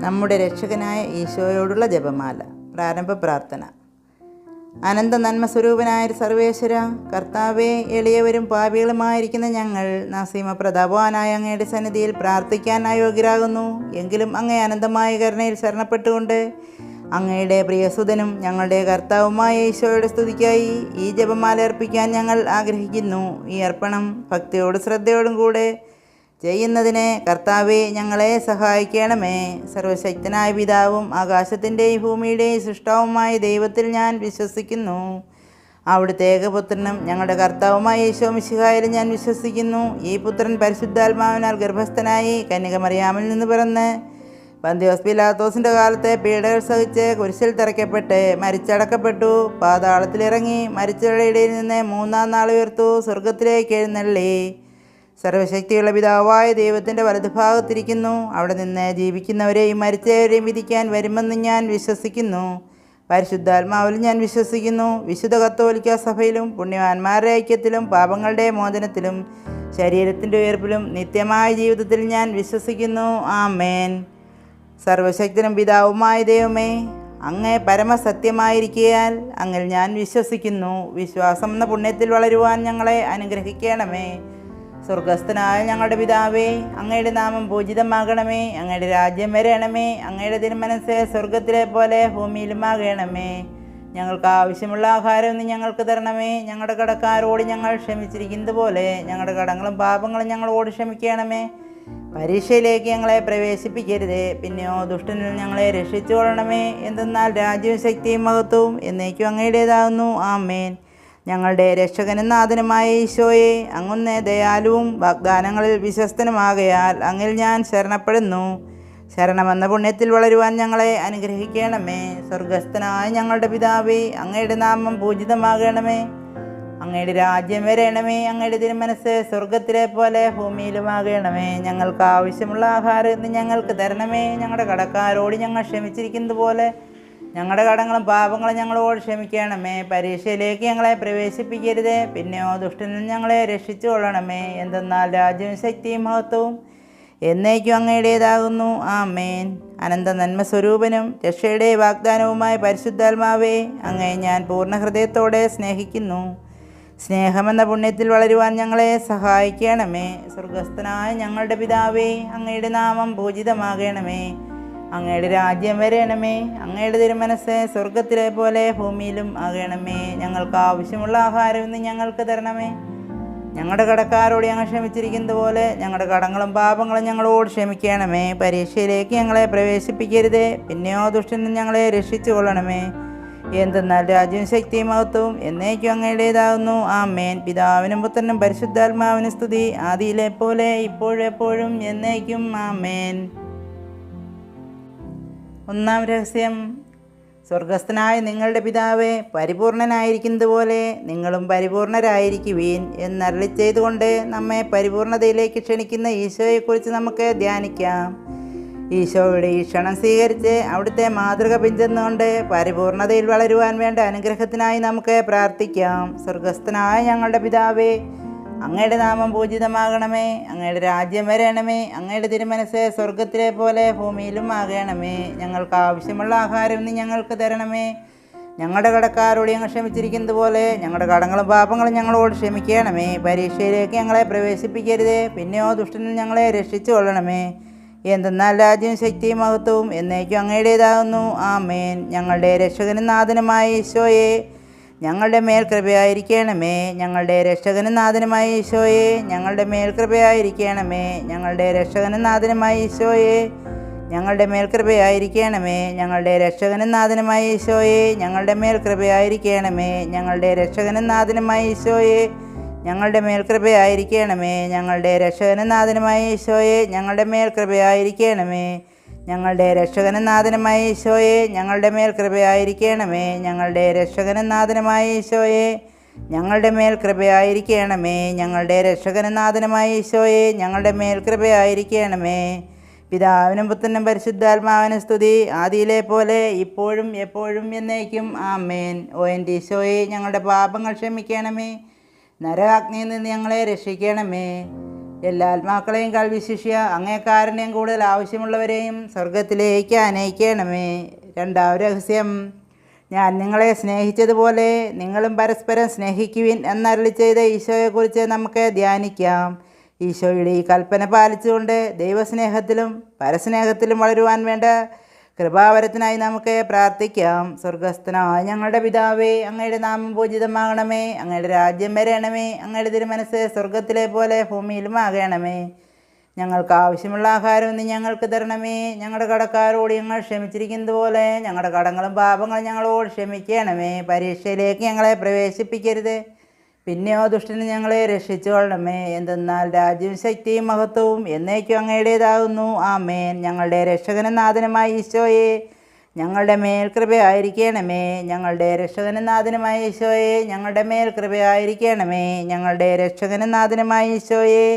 നമ്മുടെ രക്ഷകനായ ഈശോയോടുള്ള ജപമാല. പ്രാരംഭ പ്രാർത്ഥന. അനന്ത നന്മ സ്വരൂപനായ സർവേശ്വര, കർത്താവെ, എളിയവരും പാപികളുമായിരിക്കുന്ന ഞങ്ങൾ നസീമ പ്രതാപവാനായ അങ്ങയുടെ സന്നിധിയിൽ പ്രാർത്ഥിക്കാൻ അയോഗ്യരാകുന്നു. എങ്കിലും അങ്ങേ അനന്തമായ കരുണയിൽ ശരണപ്പെട്ടുകൊണ്ട് അങ്ങയുടെ പ്രിയസുതനും ഞങ്ങളുടെ കർത്താവുമായ ഈശോയുടെ സ്തുതിക്കായി ഈ ജപമാല അർപ്പിക്കാൻ ഞങ്ങൾ ആഗ്രഹിക്കുന്നു. ഈ അർപ്പണം ഭക്തിയോടും ശ്രദ്ധയോടും കൂടെ ചെയ്യുന്നതിന് കർത്താവെ ഞങ്ങളെ സഹായിക്കണമേ. സർവശക്തനായ പിതാവും ആകാശത്തിൻ്റെയും ഭൂമിയുടെയും സൃഷ്ടാവുമായ ദൈവത്തിൽ ഞാൻ വിശ്വസിക്കുന്നു. അവിടുത്തെ ഏകപുത്രനും ഞങ്ങളുടെ കർത്താവുമായ യേശോ മിശിഹായിൽ ഞാൻ വിശ്വസിക്കുന്നു. ഈ പുത്രൻ പരിശുദ്ധാത്മാവിനാൽ ഗർഭസ്ഥനായി കന്യകമറിയാമിൽ നിന്ന് പിറന്ന് പന്തിയോസ് പിലാത്തോസിൻ്റെ കാലത്തെ പീഡകൾ സഹിച്ച് കുരിശിൽ തറയ്ക്കപ്പെട്ട് മരിച്ചടക്കപ്പെട്ടു, പാതാളത്തിലിറങ്ങി മരിച്ചവരുടെ ഇടയിൽ നിന്ന് മൂന്നാം നാൾ ഉയർത്തു, സ്വർഗത്തിലേക്ക് എഴുന്നള്ളി സർവശക്തിയുള്ള പിതാവായ ദൈവത്തിൻ്റെ വലതുഭാഗത്തിരിക്കുന്നു. അവിടെ നിന്ന് ജീവിക്കുന്നവരെയും മരിച്ചവരെയും വിധിക്കാൻ വരുമെന്ന് ഞാൻ വിശ്വസിക്കുന്നു. പരിശുദ്ധാത്മാവിൽ ഞാൻ വിശ്വസിക്കുന്നു. വിശുദ്ധ കത്തോലിക്ക സഭയിലും പുണ്യവാന്മാരുടെ ഐക്യത്തിലും പാപങ്ങളുടെ മോചനത്തിലും ശരീരത്തിൻ്റെ ഉയർപ്പിലും നിത്യമായ ജീവിതത്തിൽ ഞാൻ വിശ്വസിക്കുന്നു. ആമേൻ. സർവശക്തനും പിതാവുമായ ദൈവമേ, അങ്ങ് പരമസത്യമായിരിക്കയാൽ അങ്ങിൽ ഞാൻ വിശ്വസിക്കുന്നു. വിശ്വാസം എന്ന പുണ്യത്തിൽ വളരുവാൻ ഞങ്ങളെ അനുഗ്രഹിക്കണമേ. സ്വർഗസ്ഥനായ ഞങ്ങളുടെ പിതാവേ, അങ്ങയുടെ നാമം പൂജിതമാകണമേ. അങ്ങയുടെ രാജ്യം വരണമേ. അങ്ങയുടെ തിരുമനസ്സ് സ്വർഗത്തിലെ പോലെ ഭൂമിയിലുമാകണമേ. ഞങ്ങൾക്ക് ആവശ്യമുള്ള ആഹാരം ഇന്ന് ഞങ്ങൾക്ക് തരണമേ. ഞങ്ങളുടെ കടക്കാരോട് ഞങ്ങൾ ക്ഷമിച്ചിരിക്കുന്നത് പോലെ ഞങ്ങളുടെ കടങ്ങളും പാപങ്ങളും ഞങ്ങളോട് ക്ഷമിക്കണമേ. പരീക്ഷയിലേക്ക് ഞങ്ങളെ പ്രവേശിപ്പിക്കരുതേ, പിന്നെയോ ദുഷ്ടനിൽ ഞങ്ങളെ രക്ഷിച്ചുകൊള്ളണമേ. എന്തെന്നാൽ രാജ്യവും ശക്തിയും മഹത്വവും എന്നേക്കും അങ്ങയുടേതാകുന്നു. ആമേൻ. ഞങ്ങളുടെ രക്ഷകനും നാഥനുമായ ഈശോയെ, അങ്ങുന്ന് ദയാലുവും വാഗ്ദാനങ്ങളിൽ വിശ്വസ്തനുമാകയാൽ അങ്ങിൽ ഞാൻ ശരണപ്പെടുന്നു. ശരണമെന്ന പുണ്യത്തിൽ വളരുവാൻ ഞങ്ങളെ അനുഗ്രഹിക്കണമേ. സ്വർഗസ്ഥനായ ഞങ്ങളുടെ പിതാവേ, അങ്ങയുടെ നാമം പൂജിതമാകണമേ. അങ്ങയുടെ രാജ്യം വരണമേ. അങ്ങയുടെ തിരുമനസ്സ് സ്വർഗത്തിലെ പോലെ ഭൂമിയിലുമാകണമേ. ഞങ്ങൾക്ക് ആവശ്യമുള്ള ആഹാരം ഇന്ന് ഞങ്ങൾക്ക് തരണമേ. ഞങ്ങളുടെ കടക്കാരോട് ഞങ്ങൾ ക്ഷമിച്ചിരിക്കുന്നത് പോലെ ഞങ്ങളുടെ കടങ്ങളും പാപങ്ങളും ഞങ്ങളോട് ക്ഷമിക്കണമേ. പരീക്ഷയിലേക്ക് ഞങ്ങളെ പ്രവേശിപ്പിക്കരുതേ, പിന്നെയോ ദുഷ്ടനിൽ ഞങ്ങളെ രക്ഷിച്ചു കൊള്ളണമേ. എന്തെന്നാൽ രാജ്യവും ശക്തിയും മഹത്വവും എന്നേക്കും അങ്ങയുടേതാകുന്നു. ആമേൻ. അനന്ത നന്മ സ്വരൂപനും രക്ഷയുടെ വാഗ്ദാനവുമായ പരിശുദ്ധാത്മാവേ, അങ്ങയെ ഞാൻ പൂർണ്ണ ഹൃദയത്തോടെ സ്നേഹിക്കുന്നു. സ്നേഹമെന്ന പുണ്യത്തിൽ വളരുവാൻ ഞങ്ങളെ സഹായിക്കണമേ. സ്വർഗസ്ഥനായ ഞങ്ങളുടെ പിതാവേ, അങ്ങയുടെ നാമം പൂജിതമാകണമേ. അങ്ങയുടെ രാജ്യം വരണമേ. അങ്ങയുടെ തിരുമനസ്സ് സ്വർഗത്തിലെ പോലെ ഭൂമിയിലും ആകണമേ. ഞങ്ങൾക്ക് ആവശ്യമുള്ള ആഹാരം ഇന്ന് ഞങ്ങൾക്ക് തരണമേ. ഞങ്ങളുടെ കടക്കാരോട് ഞങ്ങൾ ക്ഷമിച്ചിരിക്കുന്നത് പോലെ ഞങ്ങളുടെ കടങ്ങളും പാപങ്ങളും ഞങ്ങളോട് ക്ഷമിക്കണമേ. പരീക്ഷയിലേക്ക് ഞങ്ങളെ പ്രവേശിപ്പിക്കരുതേ, പിന്നെയോ ദുഷ്ടനിൽ ഞങ്ങളെ രക്ഷിച്ചു കൊള്ളണമേ. എന്തെന്നാൽ രാജ്യവും ശക്തിയും മഹത്വവും എന്നേക്കും അങ്ങയുടേതാകുന്നു. ആമേൻ. പിതാവിനും പുത്രനും പരിശുദ്ധാത്മാവിനും സ്തുതി, ആദിയിലെ പോലെ ഇപ്പോഴും എപ്പോഴും എന്നേക്കും. ആമേൻ. ഒന്നാം രഹസ്യം. സ്വർഗസ്ഥനായ നിങ്ങളുടെ പിതാവേ, പരിപൂർണനായിരിക്കുന്നത് പോലെ നിങ്ങളും പരിപൂർണരായിരിക്കുവീൻ എന്നരുളി ചെയ്തുകൊണ്ട് നമ്മെ പരിപൂർണതയിലേക്ക് ക്ഷണിക്കുന്ന ഈശോയെക്കുറിച്ച് നമുക്ക് ധ്യാനിക്കാം. ഈശോയുടെ ഈ ക്ഷണം സ്വീകരിച്ച് അവിടുത്തെ മാതൃക പിന്തുടർന്നുകൊണ്ട് പരിപൂർണതയിൽ വളരുവാൻ വേണ്ട അനുഗ്രഹത്തിനായി നമുക്ക് പ്രാർത്ഥിക്കാം. സ്വർഗസ്ഥനായ ഞങ്ങളുടെ പിതാവേ, അങ്ങയുടെ നാമം പൂജിതമാകണമേ. അങ്ങയുടെ രാജ്യം വരണമേ. അങ്ങയുടെ തിരുമനസ്സ് സ്വർഗത്തിലെ പോലെ ഭൂമിയിലും ആകണമേ. ഞങ്ങൾക്ക് ആവശ്യമുള്ള ആഹാരം ഇന്ന് ഞങ്ങൾക്ക് തരണമേ. ഞങ്ങളുടെ കടക്കാരോട് ഞങ്ങൾ ക്ഷമിച്ചിരിക്കുന്നത് പോലെ ഞങ്ങളുടെ കടങ്ങളും പാപങ്ങളും ഞങ്ങളോട് ക്ഷമിക്കണമേ. പരീക്ഷയിലേക്ക് ഞങ്ങളെ പ്രവേശിപ്പിക്കരുതേ, പിന്നെയോ ദുഷ്ടനിൽ ഞങ്ങളെ രക്ഷിച്ചു കൊള്ളണമേ. എന്തെന്നാൽ രാജ്യവും ശക്തിയും മഹത്വവും എന്നേക്കും അങ്ങയുടേതാകുന്നു. ആമേൻ. ഞങ്ങളുടെ രക്ഷകനും നാഥനുമായ ഈശോയെ, ഞങ്ങളുടെ മേൽ കൃപയായിരിക്കണമേ. ഞങ്ങളുടെ രക്ഷകനും നാഥനുമായ ഈശോയെ, ഞങ്ങളുടെ മേൽ കൃപയായിരിക്കണമേ. ഞങ്ങളുടെ രക്ഷകനും നാഥനുമായ ഈശോയെ, ഞങ്ങളുടെ മേൽ കൃപയായിരിക്കണമേ. ഞങ്ങളുടെ രക്ഷകനും നാഥനുമായ ഈശോയെ, ഞങ്ങളുടെ മേൽ കൃപയായിരിക്കണമേ. ഞങ്ങളുടെ രക്ഷകനും നാഥനുമായ ഈശോയെ, ഞങ്ങളുടെ മേൽ കൃപയായിരിക്കണമേ. ഞങ്ങളുടെ രക്ഷകനും നാഥനുമായ ഈശോയെ, ഞങ്ങളുടെ മേൽ കൃപയായിരിക്കണമേ. ഞങ്ങളുടെ രക്ഷകനും നാഥനുമായ ഈശോയെ, ഞങ്ങളുടെ മേൽ കൃപയായിരിക്കണമേ. ഞങ്ങളുടെ രക്ഷകനും നാഥനുമായ ഈശോയെ, ഞങ്ങളുടെ മേൽ കൃപയായിരിക്കണമേ. ഞങ്ങളുടെ രക്ഷകനും നാഥനുമായ ഈശോയെ, ഞങ്ങളുടെ മേൽ കൃപയായിരിക്കണമേ. പിതാവിനും പുത്രനും പരിശുദ്ധാത്മാവിനും സ്തുതി, ആദിയിലെ പോലെ ഇപ്പോഴും എപ്പോഴും എന്നേക്കും. ആമേൻ. ഓ എൻ്റെ ഈശോയെ, ഞങ്ങളുടെ പാപങ്ങൾ ക്ഷമിക്കണമേ. നരകാഗ്നിയിൽ നിന്ന് ഞങ്ങളെ രക്ഷിക്കണമേ. എല്ലാ ആത്മാക്കളെയും വിശിഷ്യ അങ്ങേ കാരുണ്യം കൂടുതൽ ആവശ്യമുള്ളവരെയും സ്വർഗത്തിലേക്ക് അനയിക്കണമേ. രണ്ടാം രഹസ്യം. ഞാൻ നിങ്ങളെ സ്നേഹിച്ചതുപോലെ നിങ്ങളും പരസ്പരം സ്നേഹിക്കുവിൻ എന്നരുളി ചെയ്ത ഈശോയെക്കുറിച്ച് നമുക്ക് ധ്യാനിക്കാം. ഈശോയുടെ ഈ കൽപ്പന പാലിച്ചുകൊണ്ട് ദൈവസ്നേഹത്തിലും പരസ്നേഹത്തിലും വളരുവാൻ വേണ്ട കൃപാവരത്തിനായി നമുക്ക് പ്രാർത്ഥിക്കാം. സ്വർഗസ്ഥനായ ഞങ്ങളുടെ പിതാവേ, അങ്ങയുടെ നാമം പൂജിതമാകണമേ. അങ്ങയുടെ രാജ്യം വരണമേ. അങ്ങയുടെ തിരുമനസ്സ് സ്വർഗത്തിലെ പോലെ ഭൂമിയിലും ആകണമേ. ഞങ്ങൾക്ക് ആവശ്യമുള്ള ആഹാരം ഇന്ന് ഞങ്ങൾക്ക് തരണമേ. ഞങ്ങളുടെ കടക്കാരോട് ഞങ്ങൾ ക്ഷമിച്ചിരിക്കുന്നത് പോലെ ഞങ്ങളുടെ കടങ്ങളും പാപങ്ങളും ഞങ്ങളോട് ക്ഷമിക്കണമേ. പരീക്ഷയിലേക്ക് ഞങ്ങളെ പ്രവേശിപ്പിക്കരുത്, പിന്നെയോ ദുഷ്ടന് ഞങ്ങളെ രക്ഷിച്ചുകൊള്ളണമേ. എന്തെന്നാൽ രാജ്യവും ശക്തിയും മഹത്വവും എന്നേക്കും അങ്ങയുടേതാകുന്നു. ആമേൻ. ഞങ്ങളുടെ രക്ഷകനും നാഥനുമായ ഈശോയെ, ഞങ്ങളുടെ മേൽ കൃപയായിരിക്കണമേ. ഞങ്ങളുടെ രക്ഷകനും നാഥനുമായ ഈശോയെ, ഞങ്ങളുടെ മേൽ കൃപയായിരിക്കണമേ. ഞങ്ങളുടെ രക്ഷകനും നാഥനുമായ ഈശോയെ,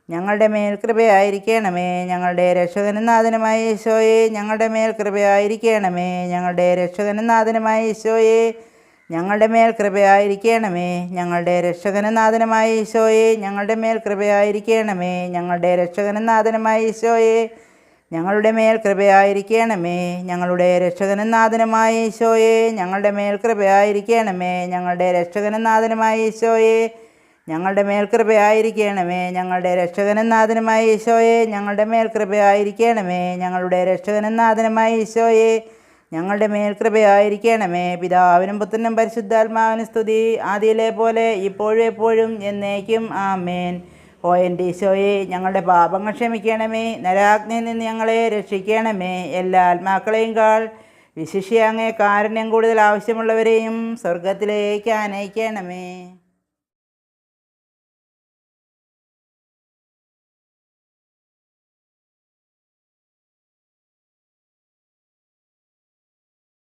ഞങ്ങളുടെ മേൽ കൃപയായിരിക്കണമേ. ഞങ്ങളുടെ രക്ഷകനും നാഥനുമായ ഈശോയെ, ഞങ്ങളുടെ മേൽ കൃപയായിരിക്കണമേ. ഞങ്ങളുടെ രക്ഷകനും നാഥനുമായ ഈശോയെ, ഞങ്ങളുടെ മേൽ കൃപയായിരിക്കണമേ. ഞങ്ങളുടെ രക്ഷകനും നാഥനുമായ ഈശോയെ, ഞങ്ങളുടെ മേൽ കൃപയായിരിക്കണമേ. ഞങ്ങളുടെ രക്ഷകനും നാഥനുമായ ഈശോയെ, ഞങ്ങളുടെ മേൽ കൃപയായിരിക്കണമേ. ഞങ്ങളുടെ രക്ഷകനും നാഥനുമായ ഈശോയെ, ഞങ്ങളുടെ മേൽ കൃപയായിരിക്കണമേ. ഞങ്ങളുടെ രക്ഷകനും നാഥനുമായ ഈശോയെ, ഞങ്ങളുടെ മേൽ കൃപയായിരിക്കണമേ. ഞങ്ങളുടെ രക്ഷകനും നാഥനുമായ ഈശോയെ, ഞങ്ങളുടെ മേൽ കൃപയായിരിക്കണമേ. ഞങ്ങളുടെ രക്ഷകനും നാഥനുമായ ഈശോയെ, ഞങ്ങളുടെ മേൽ കൃപയായിരിക്കണമേ. പിതാവിനും പുത്രനും പരിശുദ്ധാത്മാവിനും സ്തുതി, ആദിയിലെ പോലെ ഇപ്പോഴും എപ്പോഴും എന്നേക്കും. ആമേൻ. ഓ എൻ്റെ ഈശോയെ, ഞങ്ങളുടെ പാപങ്ങൾ ക്ഷമിക്കണമേ. നരാഗ്നിയിൽ നിന്ന് ഞങ്ങളെ രക്ഷിക്കണമേ. എല്ലാ ആത്മാക്കളെയും വിശിഷ്യ അങ്ങേ കാരുണ്യം കൂടുതൽ ആവശ്യമുള്ളവരെയും സ്വർഗത്തിലേക്ക് അനയിക്കണമേ.